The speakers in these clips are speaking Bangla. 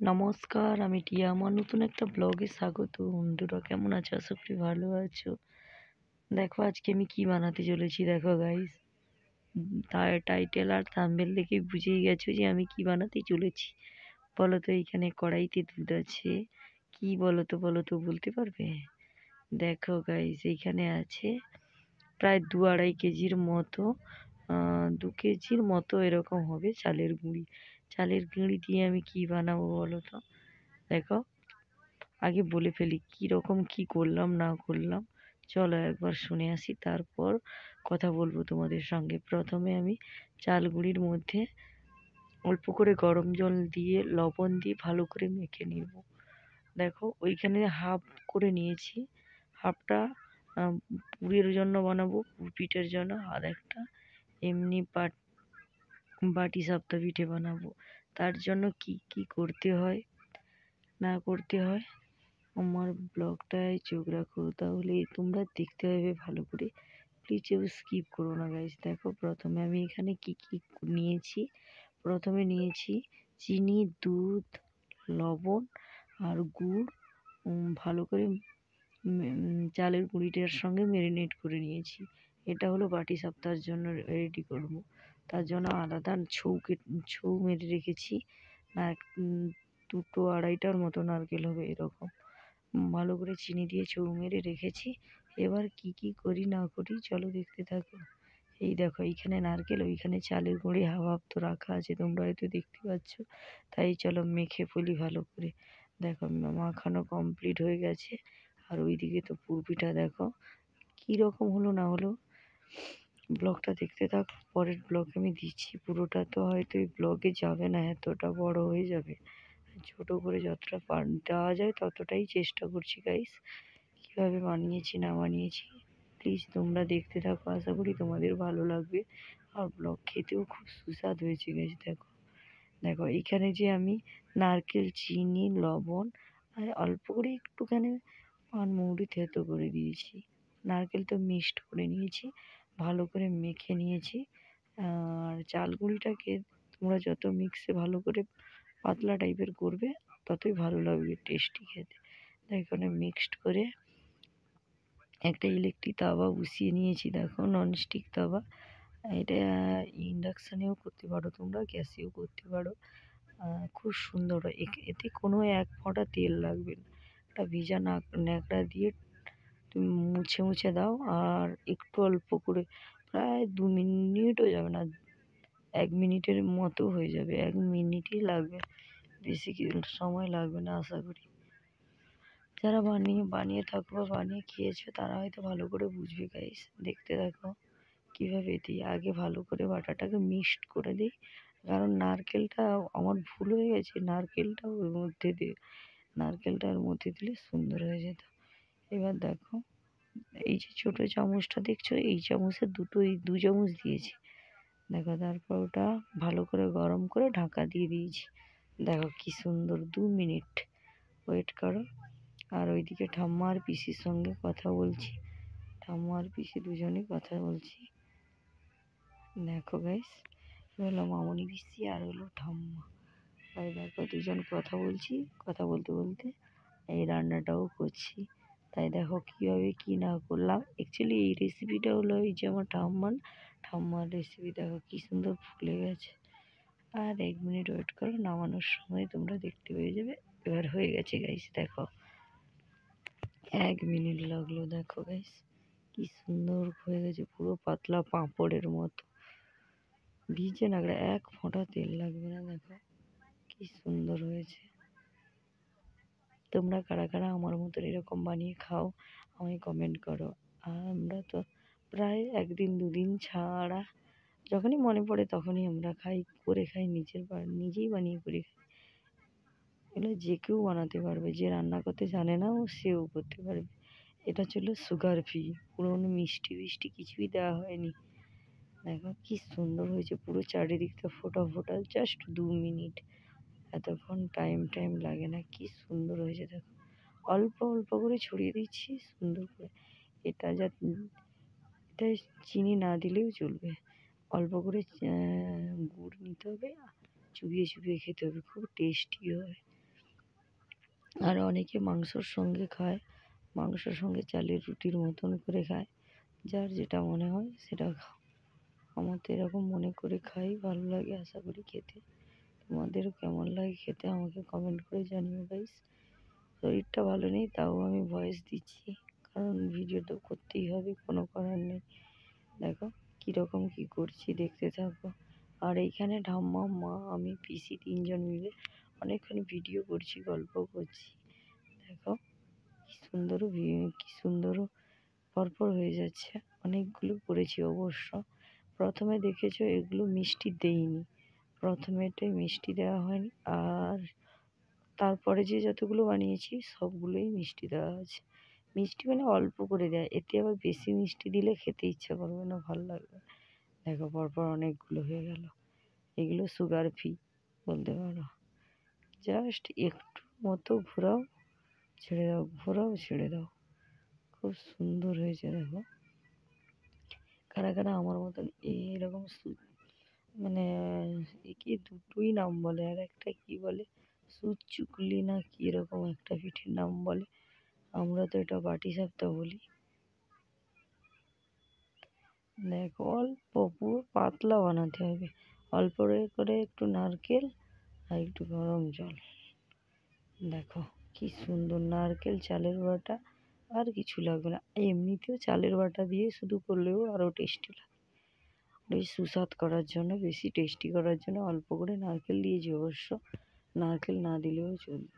নমস্কার, আমি টিয়া। আমার নতুন একটা ব্লগে স্বাগত। বন্ধুরা কেমন আছো? আশা করি ভালো আছো। দেখো আজকে আমি কি বানাতে চলেছি। দেখো গাইস, তার টাইটেল আর থাম্বনেল দেখে বুঝেই গেছো যে আমি কি বানাতে চলেছি। বলো তো, এইখানে কড়াইতে দুধ আছে। কি বলো তো বলতে পারবে? দেখো গাইস, এইখানে আছে প্রায় 2-2.5 কেজির মতো, 2 কেজির মতো এরকম হবে চালের গুঁড়ি। চালের গুঁড়ি দিয়ে আমি কি বানাবো বলো তো। দেখো, আগে বলে ফেলি কি রকম কি করলাম না করলাম। চলো একবার শুনে আসি, তারপর কথা বলবো তোমাদের সঙ্গে। প্রথমে আমি চাল গুঁড়ির মধ্যে অল্প করে গরম জল দিয়ে লবণ দিয়ে ভালো করে মেখে নিব। দেখো ওইখানে হাফ করে নিয়েছি। হাফটা পুরের জন্য বানাবো, পিঠের জন্য, আর একটা এমনি বাটি সাপটা পিঠে বানাবো। তার জন্য কি কি করতে হয় না করতে হয় আমার ব্লগটায় চোখ রাখো, তাহলে তোমরা দেখতে পাবে ভালো করে। প্লিজ কেউ স্কিপ করো না গাইস। দেখো প্রথমে আমি এখানে কি কি নিয়েছি। প্রথমে নিয়েছি চিনি, দুধ, লবণ আর গুড়। ভালো করে চালের গুঁড়িটার সঙ্গে ম্যারিনেট করে নিয়েছি। এটা হলো বাটি সাপটার জন্য রেডি করব। তার জন্য আলাদা ছৌ মেরে রেখেছি। না, 2-2.5টার মতো নারকেল হবে এরকম। ভালো করে চিনি দিয়ে ছৌ মেরে রেখেছি। এবার কি কি করি না করি চলো দেখতে থাকো। এই দেখো, এইখানে নারকেল, ওইখানে চালের গুঁড়ি হাফ হাফ তো রাখা আছে, তোমরা হয়তো দেখতে পাচ্ছ। তাই চলো মেখে ফেলি ভালো করে। দেখো মাখানো কমপ্লিট হয়ে গেছে। আর ওইদিকে তো পুরপিঠা দেখো কি রকম হলো না হলো। ব্লগটা দেখতে থাক, পরের ব্লগ আমি দিচ্ছি। পুরোটা তো হয়তো এই ব্লগে যাবে না, এতটা বড় হয়ে যাবে। ছোট করে যতটা দেওয়া যায় ততটাই চেষ্টা করছি গাইস। কীভাবে বানিয়েছি না বানিয়েছি প্লিজ তোমরা দেখতে থাকো, আশা করি তোমাদের ভালো লাগবে। আর ব্লগ খেতেও খুব সুস্বাদ হয়েছে গাইস। দেখো দেখো এইখানে যে আমি নারকেল, চিনি, লবণ আর অল্প করে একটুখানি পানমৌরি থেতো করে দিয়েছি। নারকেল তো মিক্সড করে নিয়েছি, ভালো করে মেখে নিয়েছি। আর চাল গুঁড়িটাকে তোমরা যত মিক্সে ভালো করে পাতলা টাইপের করবে ততই ভালো লাগবে টেস্টি খেতে। তাই এখানে মিক্সড করে একটা ইলেকট্রিক তাওয়া বসিয়ে নিয়েছি। দেখো ননস্টিক তাওয়া। এটা ইন্ডাকশানেও করতে পারো, তোমরা গ্যাসেও করতে পারো। খুব সুন্দর হয়। এতে কোনো এক ফোঁটা তেল লাগবে না। একটা ভিজা ন্যাকড়া দিয়ে তুমি মুছে মুছে দাও, আর একটু অল্প করে, প্রায় 2 মিনিটও যাবে না, 1 মিনিটের মতো হয়ে যাবে। 1 মিনিটই লাগবে, বেশি কি সময় লাগবে না আশা করি। যারা বানিয়ে বানিয়ে থাকো বা বানিয়ে খেয়েছো তারা হয়তো ভালো করে বুঝবে গাইস। দেখতে দেখো কীভাবে দিই। আগে ভালো করে বাটাটাকে মিক্সড করে দিই, কারণ নারকেলটা আমার ভুল হয়ে গেছে, নারকেলটা ওর মধ্যে দিয়ে, নারকেলটার মধ্যে দিলে সুন্দর হয়ে যেত। এবার দেখো এই যে ছোটো চামচটা দেখছো, এই চামচের 2 চামচ দিয়েছি। দেখো তারপর ওটা ভালো করে গরম করে ঢাকা দিয়ে দিয়েছি। দেখো কি সুন্দর। 2 মিনিট ওয়েট করো। আর ওইদিকে ঠাম্মা আর পিসির সঙ্গে কথা বলছি। ঠাম্মা আর পিসি দুজনেই কথা বলছি। দেখো গাইস, হলো মামনি পিসি আর হলো ঠাম্মা। তাই দেখো দুজন কথা বলছি, কথা বলতে বলতে এই রান্নাটাও করছি। তাই দেখো কীভাবে কী না করলাম। অ্যাকচুয়ালি এই রেসিপিটা হলো এই যে আমার ঠাম্মার রেসিপি। দেখো কী সুন্দর ফুলে গেছে। আর 1 মিনিট ওয়েট করো, নামানোর সময় তোমরা দেখতে পেয়ে যাবে। এবার হয়ে গেছে গাইস। দেখো 1 মিনিট লাগলো। দেখো গাইস কি সুন্দর হয়ে গেছে, পুরো পাতলা পাঁপড়ের মতো। ভিজে নাগড়া, এক ফোঁটা তেল লাগবে না। দেখো কি সুন্দর হয়েছে। তোমরা কারা কারা আমার মতন এরকম বানিয়ে খাও আমায় কমেন্ট করো। আর আমরা তো প্রায় 1 দিন 2 দিন ছাড়া যখনই মনে পড়ে তখনই আমরা খাই, নিজেই বানিয়ে করে খাই। এগুলো যে কেউ বানাতে পারবে, যে রান্না করতে জানে না সেও করতে পারবে। এটা ছিল সুগার ফ্রি, পুরোনো মিষ্টি ফিষ্টি কিছুই দেওয়া হয়নি। দেখো কি সুন্দর হয়েছে, পুরো চারিদিকটা ফোটা ফোটা, জাস্ট 2 মিনিট। এতক্ষণ টাইম লাগে না। কি সুন্দর হয়েছে দেখো। অল্প অল্প করে ছড়িয়ে দিচ্ছি সুন্দর করে। এটা এটা চিনি না দিলেও চলবে। অল্প করে গুড় নিতে হবে, চুবিয়ে চুবিয়ে খেতে হবে, খুব টেস্টি হয়। আর অনেকে মাংসর সঙ্গে খায়, মাংসর সঙ্গে চালের রুটির মতন করে খায়, যার যেটা মনে হয় সেটা খাও। আমার তো এরকম মনে করে খাই, ভালো লাগে আশা করি খেতে। তোমাদেরও কেমন লাগে খেতে আমাকে কমেন্ট করে জানিও গাইস। শরীরটা ভালো নেই তাও আমি ভয়েস দিচ্ছি, কারণ ভিডিও তো করতেই হবে, কোনো করার নেই। দেখো কীরকম কী করছি দেখতে থাকো। আর এইখানে ঠাম্মা, মা, আমি, পিসি তিনজন মিলে অনেকক্ষণ ভিডিও করছি, গল্প করছি। দেখো কি সুন্দরও পরপর হয়ে যাচ্ছে। অনেকগুলো করেছি অবশ্য। প্রথমে দেখেছো এগুলো মিষ্টি দেইনি, প্রথমেটাই মিষ্টি দেওয়া হয়নি, আর তারপরে যে যতগুলো বানিয়েছি সবগুলোই মিষ্টি দেওয়া আছে। মিষ্টি মানে অল্প করে দেয়, এতে আবার বেশি মিষ্টি দিলে খেতে ইচ্ছা করবে না, ভালো লাগবে। দেখো পরপর অনেকগুলো হয়ে গেল। এগুলো সুগার ফ্রি বলতে পারো। জাস্ট একটু মতো ঘোরাও, ছেড়ে দাও, ঘোরাও, ছেড়ে দাও। খুব সুন্দর হয়েছে দেখো। কারা কারা আমার মতন এইরকম মানে কি দুটোই নাম বলে, আর একটা কি বলে সুচুকলি না কি এরকম একটা পিঠের নাম বলে, আমরা তো এটা পাটিসাপটা বলি। দেখো অল্প পুরো পাতলা বানাতে হবে, অল্প করে একটু নারকেল আর একটু গরম জল। দেখো কি সুন্দর নারকেল, চালের বাটা, আর কিছু লাগবে না। এমনিতেও চালের বাটা দিয়ে শুধু করলেও আরও টেস্টি লাগে। বেশ সুস্বাদ করার জন্য, বেশি টেস্টি করার জন্য অল্প করে নারকেল দিয়েছি অবশ্য, নারকেল না দিলেও চলবে।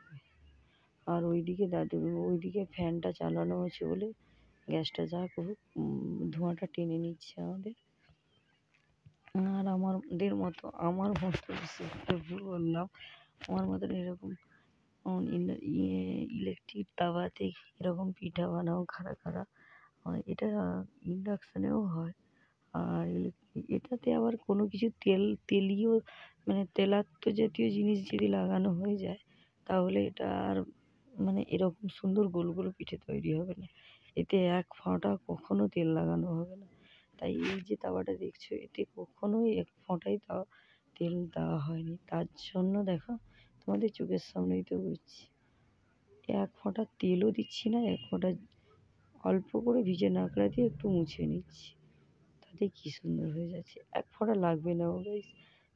আর ওইদিকে ফ্যানটা চালানো হয়েছে বলে গ্যাসটা যা করুক ধোঁয়াটা টেনে নিচ্ছে আমাদের। আর আমার মতো ভুল বললাম, আমার মতন এরকম ইলেকট্রিক তাওয়াতে এরকম পিঠা বানাও কারা কারা। এটা ইন্ডাকশানেও হয়। আর এটাতে আবার কোনো কিছু তেলীয় মানে তেলাক্ত জাতীয় জিনিস যদি লাগানো হয়ে যায় তাহলে এটা আর মানে এরকম সুন্দর গোল গোল পিঠে তৈরি হবে না। এতে এক ফোঁটা কখনো তেল লাগানো হবে না। তাই এই যে তাওয়াটা দেখছো এতে কখনোই এক ফোঁটাই তেল দেওয়া হয়নি। তার জন্য দেখো তোমাদের চোখের সামনেই তো বুঝছি, এক ফোঁটা তেলও দিচ্ছি না, এক ফোঁটা অল্প করে ভিজে নাকড়া দিয়ে একটু মুছে নিচ্ছি, তাতে কি সুন্দর হয়ে যাচ্ছে। এক ফোঁটা লাগবে না গাইস,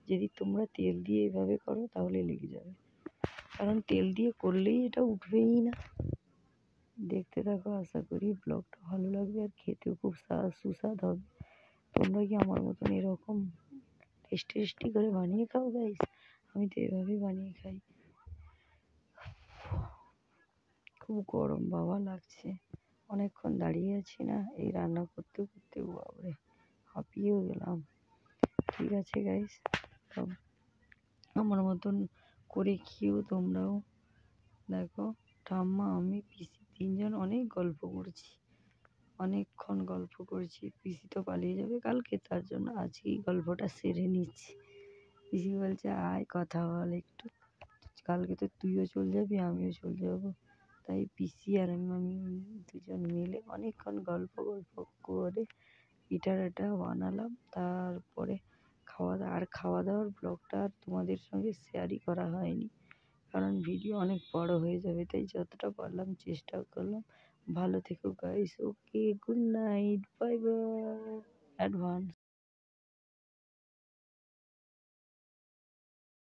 যদি তোমরা তেল দিয়ে এভাবে করো তাহলে লেগে যাবে, কারণ তেল দিয়ে করলেই এটা উঠবেই না। দেখতে থাকো, আশা করি ব্লগটা ভালো লাগবে আর খেতেও খুব সুস্বাদ হবে। তোমরা কি আমার মতন এরকম টেস্টি করে বানিয়ে খাও গাইস? আমি তো এভাবেই বানিয়ে খাই। খুব গরম বাবা লাগছে, অনেকক্ষণ দাঁড়িয়ে আছি না এই রান্না করতে করতে, বাবারে হাঁপিয়েও গেলাম। ঠিক আছে গাইস, আমার মতন করে খেও তোমরাও। দেখো ঠাম্মা, আমি, পিসি তিনজন অনেক গল্প করছি, অনেকক্ষণ গল্প করছি। পিসি তো পালিয়ে যাবে কালকে, তার জন্য আজকেই গল্পটা সেরে নিচ্ছি। পিসি বলছে আয় কথা বল একটু, কালকে তো তুইও চলে যাবি আমিও চলে যাব। তাই পিসি আর আমি দুজন মিলে অনেকক্ষণ গল্প করে পিঠা বানালাম। তারপরে খাওয়া দাওয়ার ব্লগটা আর তোমাদের সঙ্গে শেয়ারই করা হয়নি, কারণ ভিডিও অনেক বড় হয়ে যাবে, তাই যতটা পারলাম চেষ্টা করলাম। ভালো থেকো guys, okay, good night, bye bye, advance.